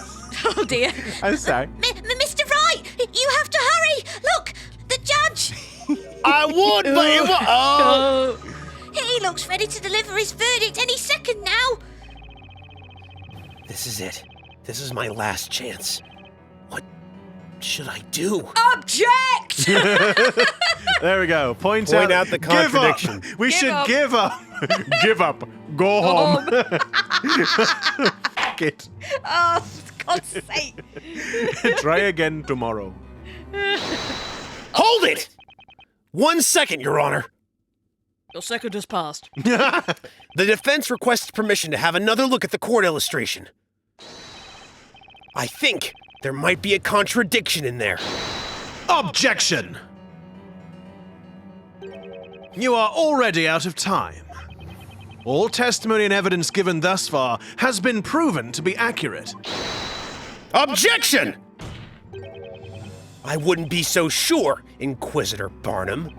Oh, dear. I'm sorry. Mr. Wright, you have to hurry. Look, the judge. I would, but it was... Oh! He looks ready to deliver his verdict any second now. This is it. This is my last chance. What should I do? Object! There we go. Point out the contradiction. Give up. We should up. give up. Give up. Go home. Fuck it. Oh, for God's sake. Try again tomorrow. Hold it! 1 second, Your Honor. Your second has passed. The defense requests permission to have another look at the court illustration. I think there might be a contradiction in there. Objection! You are already out of time. All testimony and evidence given thus far has been proven to be accurate. Objection! I wouldn't be so sure, Inquisitor Barnum.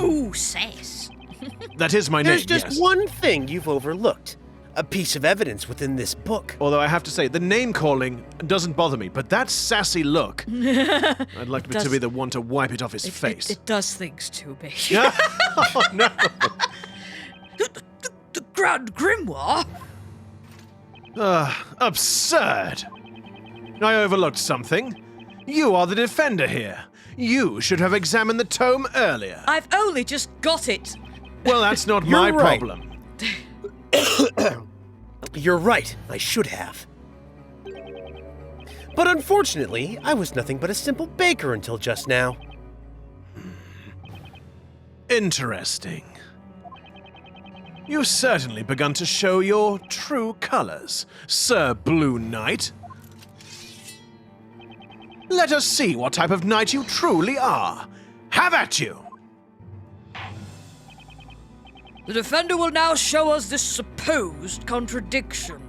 Ooh, sass. That is my There's name, just yes. one thing you've overlooked. A piece of evidence within this book. Although I have to say, the name-calling doesn't bother me, but that sassy look, I'd like to be the one to wipe it off his face. It does things to me. Oh, no. The Grand Grimoire? Absurd! I overlooked something. You are the defender here. You should have examined the tome earlier. I've only just got it. Well, that's not You're my right. problem. You're right, I should have. But unfortunately, I was nothing but a simple baker until just now. Interesting. You've certainly begun to show your true colors, Sir Blue Knight. Let us see what type of knight you truly are. Have at you! The defender will now show us this supposed contradiction.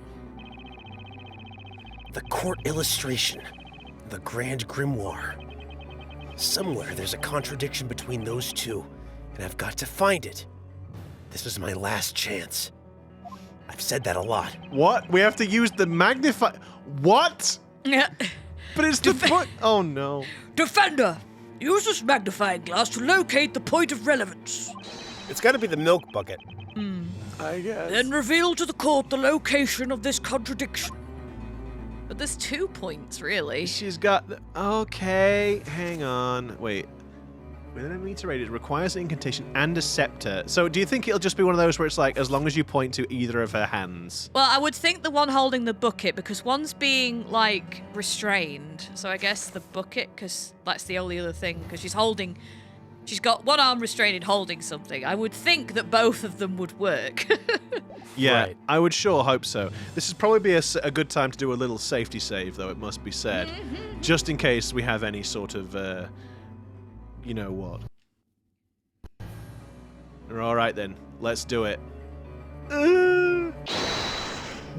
The court illustration, the Grand Grimoire. Somewhere there's a contradiction between those two, and I've got to find it. This is my last chance. I've said that a lot. What? We have to use the magnify... What? But it's the book... Oh, no. Defender, use this magnifying glass to locate the point of relevance. It's got to be the milk bucket. I guess. Then reveal to the court the location of this contradiction. But there's 2 points, really. She's got... Okay, hang on. Wait. Within a meter radius, requires an incantation and a scepter. So do you think it'll just be one of those where it's like, as long as you point to either of her hands? Well, I would think the one holding the bucket, because one's being, like, restrained. So I guess the bucket, because that's the only other thing, because she's got one arm restrained holding something. I would think that both of them would work. Yeah, Right. I would sure hope so. This would probably be a good time to do a little safety save, though, it must be said. Just in case we have any sort of, you know what. Alright then, let's do it.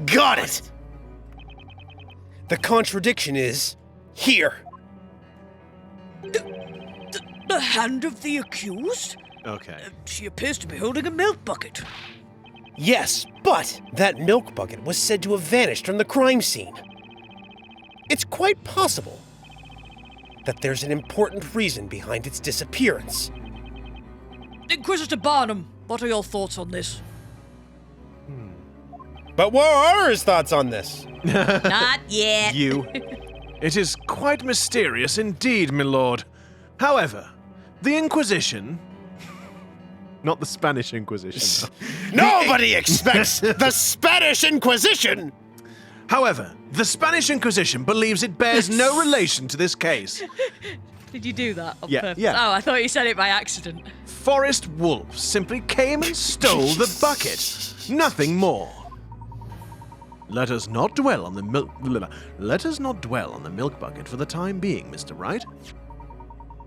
Got it! The contradiction is here. The hand of the accused? Okay. She appears to be holding a milk bucket. Yes, but that milk bucket was said to have vanished from the crime scene. It's quite possible that there's an important reason behind its disappearance. Inquisitor Barnum, what are your thoughts on this? But what are his thoughts on this? Not yet. You. It is quite mysterious indeed, my lord. However, the Inquisition... Not the Spanish Inquisition. No. Nobody expects the Spanish Inquisition! However, the Spanish Inquisition believes it bears no relation to this case. Did you do that on Yeah, purpose? yeah. Oh, I thought you said it by accident. Forest wolves simply came and stole the bucket. Nothing more. Let us not dwell on the milk bucket for the time being, Mr. Wright.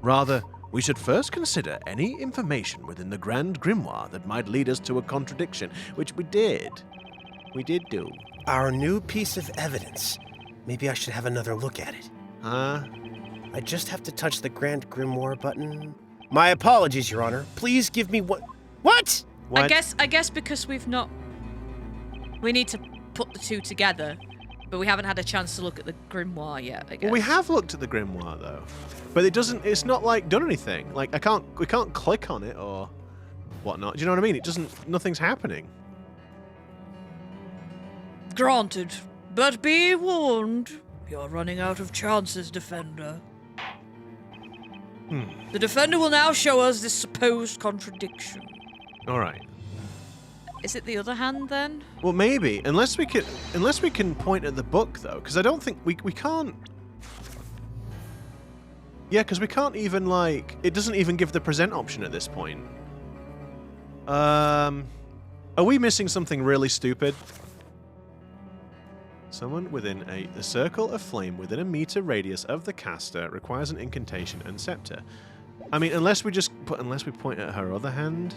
Rather, we should first consider any information within the Grand Grimoire that might lead us to a contradiction, which we did. We did do. Our new piece of evidence. Maybe I should have another look at it. Huh? I just have to touch the Grand Grimoire button. My apologies, Your Honor. Please give me what? What? What? I guess because we need to put the two together, but we haven't had a chance to look at the grimoire yet, I guess. Well, we have looked at the grimoire though, but it's not like done anything. Like we can't click on it or whatnot. Do you know what I mean? Nothing's happening. Granted, but be warned, you're running out of chances, Defender. The Defender will now show us this supposed contradiction. All right. Is it the other hand then? Well, maybe unless we can point at the book though, because I don't think we can't. Yeah, because we can't even it doesn't even give the present option at this point. Are we missing something really stupid? Someone within the circle of flame within a meter radius of the caster requires an incantation and scepter. I mean, unless we point at her other hand.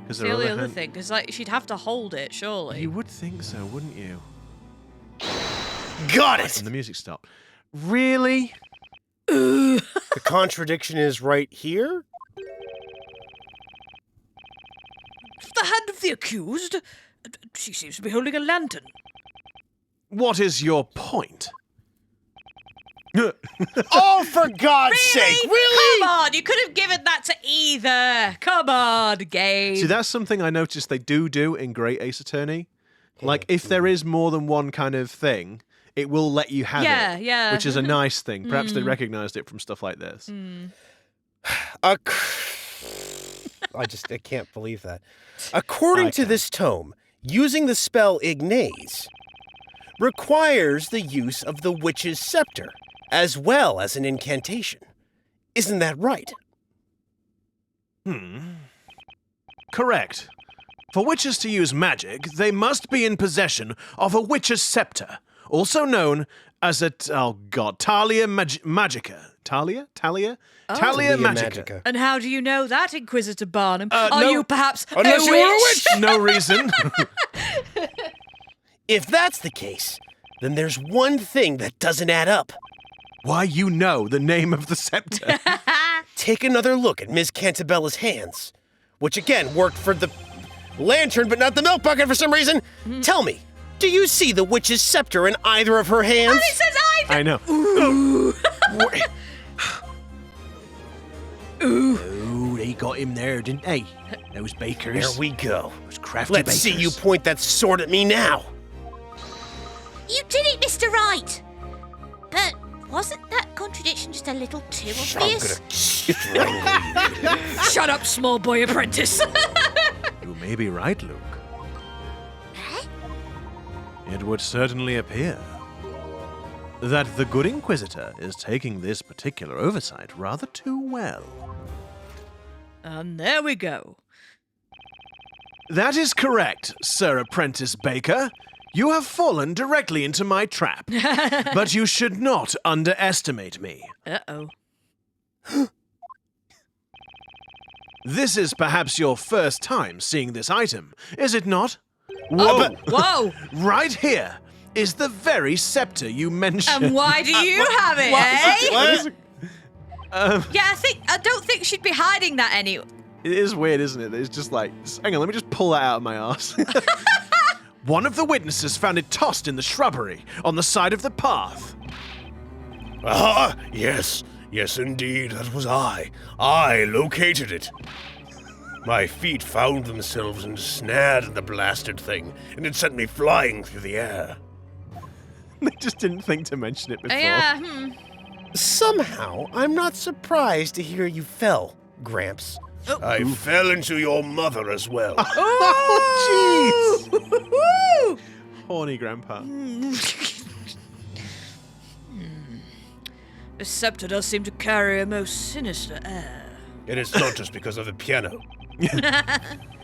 It's the only other thing, because she'd have to hold it, surely. You would think so, wouldn't you? Got it! And the music stopped. Really? The contradiction is right here? The hand of the accused? She seems to be holding a lantern. What is your point? Oh, for God's sake, really? Come on, you could have given that to either. Come on, Gabe. See, that's something I noticed they do in Great Ace Attorney. Like, if there is more than one kind of thing, it will let you have it. Yeah. Which is a nice thing. Perhaps they recognized it from stuff like this. I can't believe that. According to this tome, using the spell Ignaze requires the use of the witch's scepter, as well as an incantation. Isn't that right? Correct. For witches to use magic, they must be in possession of a witch's scepter, also known as a Talia Magica. Talia Magica. And how do you know that, Inquisitor Barnum? Are you perhaps Unless you were a witch! No reason. If that's the case, then there's one thing that doesn't add up. Why, you know the name of the scepter. Take another look at Ms. Cantabella's hands, which again worked for the lantern but not the milk bucket for some reason. Tell me, do you see the witch's scepter in either of her hands? It says either. I know. Ooh, they got him there, didn't they? Those bakers. There we go. Those crafty Let's bakers. see you point that sword at me now. You did it, Mr. Wright. But wasn't that contradiction just a little too obvious? Shut up, small boy apprentice. You may be right, Luke. It would certainly appear that the good Inquisitor is taking this particular oversight rather too well. And there we go. That is correct, Sir Apprentice Baker. You have fallen directly into my trap. But you should not underestimate me. Uh-oh. This is perhaps your first time seeing this item, is it not? Whoa! Whoa! Right here is the very scepter you mentioned. And why do you have it, eh? What? Yeah, I don't think she'd be hiding that any. It is weird, isn't it? It's just like, hang on, let me just pull that out of my arse. One of the witnesses found it tossed in the shrubbery on the side of the path. Ah, yes. Yes, indeed, that was I. I located it. My feet found themselves ensnared in the blasted thing, and it sent me flying through the air. They just didn't think to mention it before. Yeah, Somehow, I'm not surprised to hear you fell, Gramps. I fell into your mother as well. Oh, jeez! Horny grandpa. The scepter does seem to carry a most sinister air. And it's not just because of the piano.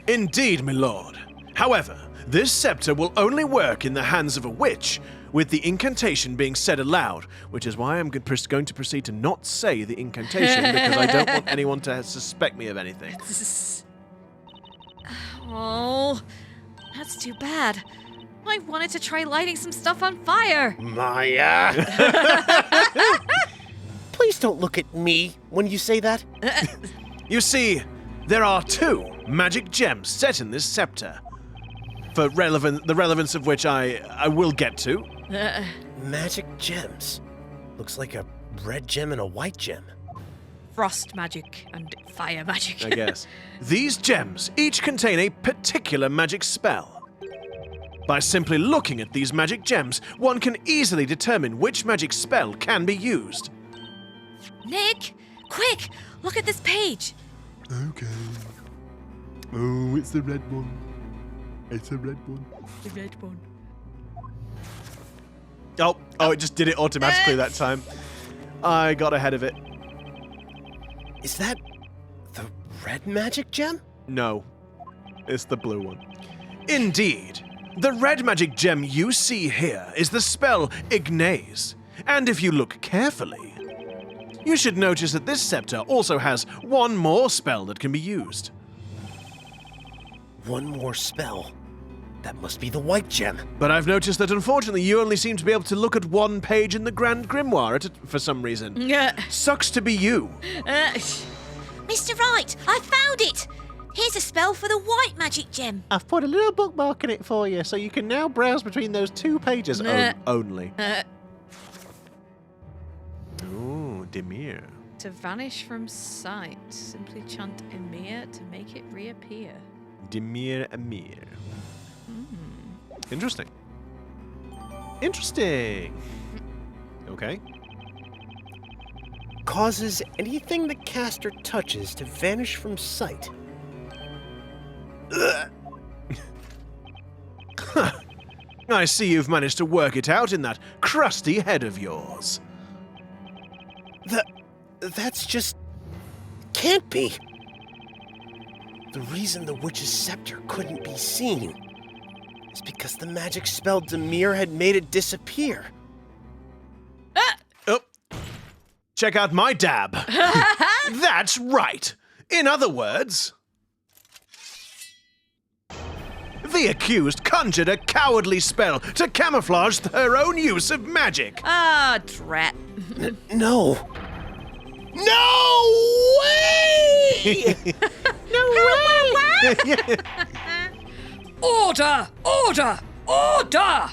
Indeed, my lord. However, this scepter will only work in the hands of a witch, with the incantation being said aloud, which is why I'm going to proceed to not say the incantation, because I don't want anyone to suspect me of anything. Oh, that's too bad. I wanted to try lighting some stuff on fire. Maya! Please don't look at me when you say that. You see, there are 2 magic gems set in this scepter, for the relevance of which I will get to. Magic gems. Looks like a red gem and a white gem. Frost magic and fire magic. I guess. These gems each contain a particular magic spell. By simply looking at these magic gems, one can easily determine which magic spell can be used. Nick, quick, look at this page. Okay. Oh, it's the red one. It's a red one. The red one. Oh, it just did it automatically that time. I got ahead of it. Is that the red magic gem? No, it's the blue one. Indeed. The red magic gem you see here is the spell Ignaze. And if you look carefully, you should notice that this scepter also has one more spell that can be used. One more spell. That must be the white gem. But I've noticed that unfortunately you only seem to be able to look at one page in the Grand Grimoire for some reason. Sucks to be you. Mr. Wright, I found it. Here's a spell for the white magic gem. I've put a little bookmark in it for you, so you can now browse between those 2 pages Only. Ooh, Demir. To vanish from sight, simply chant Emir to make it reappear. Demir Amir. Interesting. Interesting. Okay. Causes anything the caster touches to vanish from sight. I see you've managed to work it out in that crusty head of yours. That's just... can't be. The reason the witch's scepter couldn't be seen is because the magic spell Demir had made it disappear. Oh. Check out my dab. That's right. In other words, the accused conjured a cowardly spell to camouflage her own use of magic. Ah, drat. No. No way! Order! Order! Order!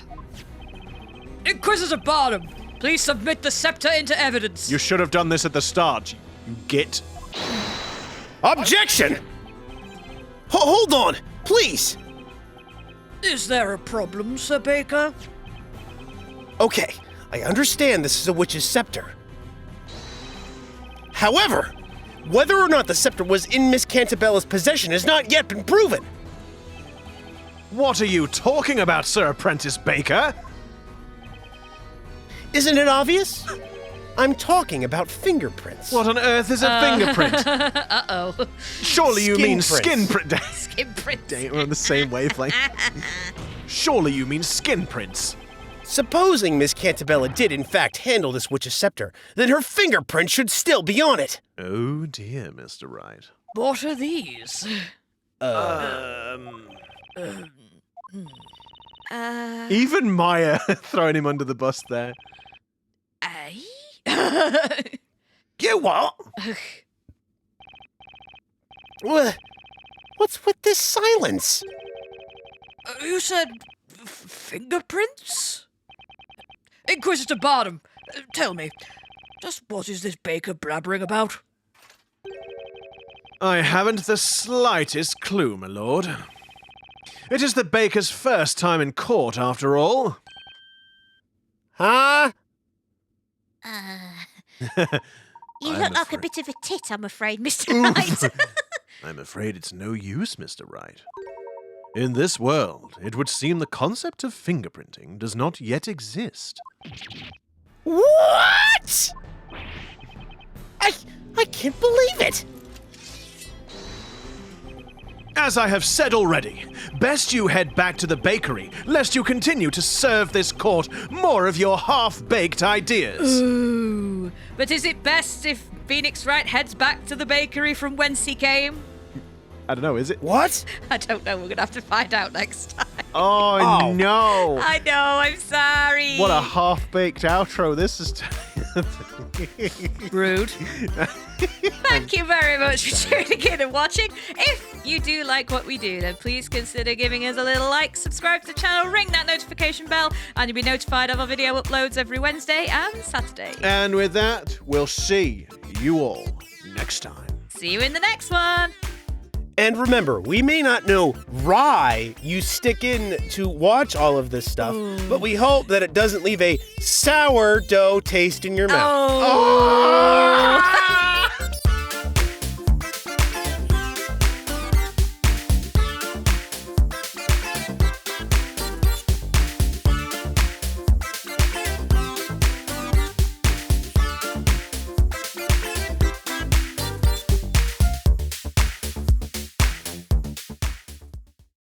Inquisitor Barnum, please submit the scepter into evidence. You should have done this at the start, you git. Objection! Hold on, please. Is there a problem, Sir Baker? Okay, I understand this is a witch's scepter. However, whether or not the scepter was in Miss Cantabella's possession has not yet been proven. What are you talking about, Sir Apprentice Baker? Isn't it obvious? I'm talking about fingerprints. What on earth is a fingerprint? Uh-oh. Surely you mean Skin skin print. Skin print. Dang it, we're on the same wavelength. Surely you mean skin prints. Supposing Miss Cantabella did in fact handle this witch's scepter, then her fingerprint should still be on it. Oh dear, Mr. Wright. What are these? Even Maya throwing him under the bus there. You what? What's with this silence? You said fingerprints? Inquisitor Barnum, tell me, just what is this Baker blabbering about? I haven't the slightest clue, my lord. It is the Baker's first time in court, after all. Huh? You I'm look like a afraid- bit of a tit, I'm afraid, Mr. Wright. I'm afraid it's no use, Mr. Wright. In this world, it would seem the concept of fingerprinting does not yet exist. What? I can't believe it. As I have said already, best you head back to the bakery, lest you continue to serve this court more of your half-baked ideas. Ooh. But is it best if Phoenix Wright heads back to the bakery from whence he came? I don't know, is it? What? I don't know. We're going to have to find out next time. Oh, no! I know. I'm sorry. What a half-baked outro this is. Rude. Thank you very much for tuning in and watching. If you do like what we do, then please consider giving us a little like, subscribe to the channel, ring that notification bell, and you'll be notified of our video uploads every Wednesday and Saturday. And with that, we'll see you all next time. See you in the next one. And remember, we may not know why you stick in to watch all of this stuff, but we hope that it doesn't leave a sourdough taste in your mouth. Oh.